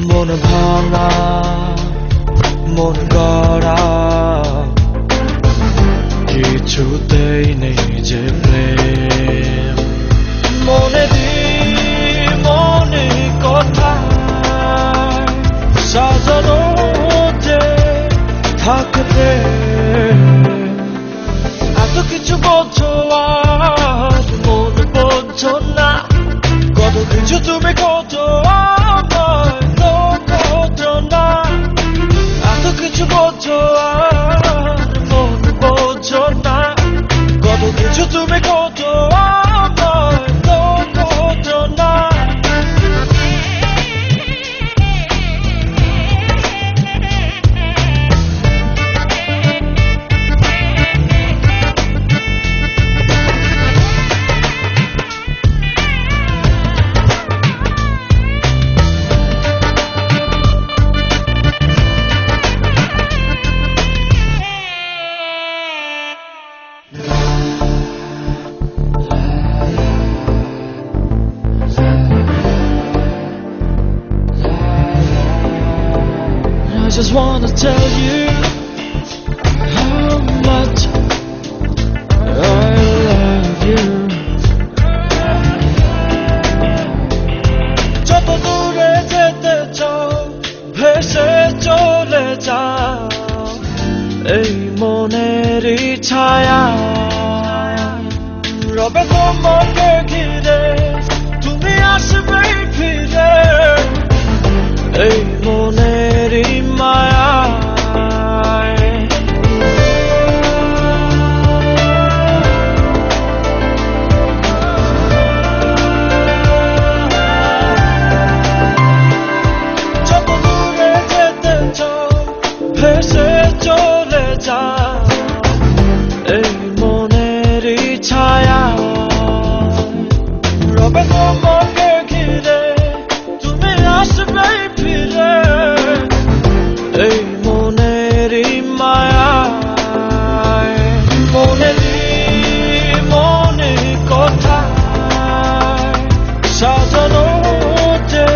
মন ভাঙা মন গড়া কিছুতেই নেই যে প্রেম মনে মনে কথা সাজানো যে থাকতে এত কিছু বোঝো আর মন বোঝো না কত কিছু তুমি করছো আমায় তো করছো না এত কিছু বোঝো আর মন বোঝো না কত কিছু তুমি করছো আমায় তো করছো না I just wanna tell you how much I love you. যত দূরে যেতে চাও ভেসে চলে যাও এই মনেরই ছায়া রবে তোমাকে ঘিরে তুমি আসবে ফিরে এই মনেরই মায়া যত দূরে যেতে চাও ভেসে চলে যাও এই মনেরই ছায়া রবে তোমাকে ঘিরে তুমি আসবে ফিরে এই মনেরই মায়া মনে কথা সাজানো যে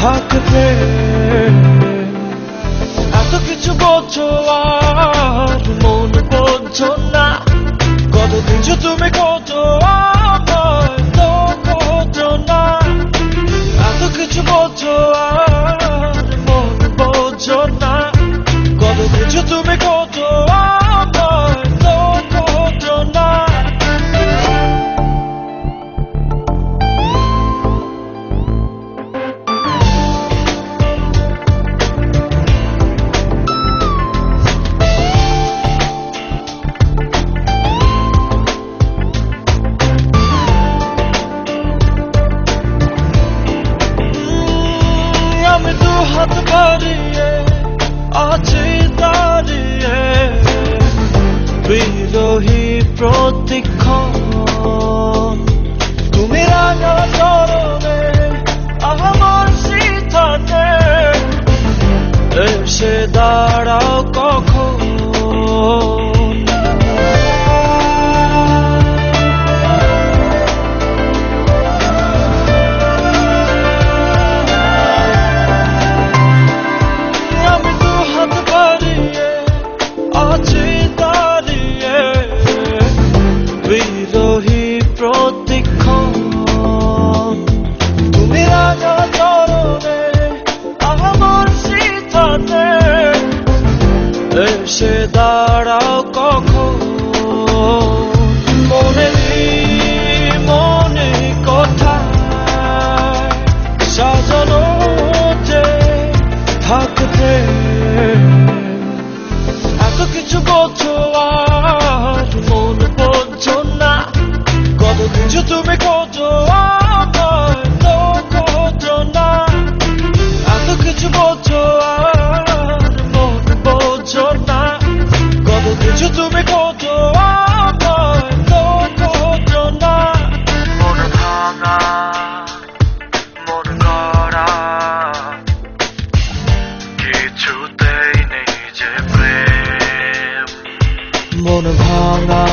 থাকবে এত কিছু বোঝো আর মন বোঝো না কত কিছু তুমি করছো আমায় তো করছো না এত কিছু বোঝো আর মন বোঝো না কত কিছু তুমি করছো আমায় তো করছো না আমি দু হাত বাড়িয়ে আছি দাঁড়িয়ে বিরোহী প্রতিক্ষণ তুমি রাঙা চরণে আমার সিথাতে এসে দাঁড়াও কখন আছি দাঁড়িয়ে বিরোহী প্রতিক্ষণ তুমি রাঙা চরণে আমার সিথাতে এসে দাঁড়াও কখন মনে কথা সাজানো যে থাকতে এত কিছু বোঝো আর মন বোঝো না কত কিছু তুমি করছো আমায় তো করছো না এত কিছু বোঝো আর মন বোঝো না কত কিছু তুমি করছো আমায় তো করছো না মন ভাঙা মন গড়া কিছুতেই নেই যে প্রেম মন ভাঙা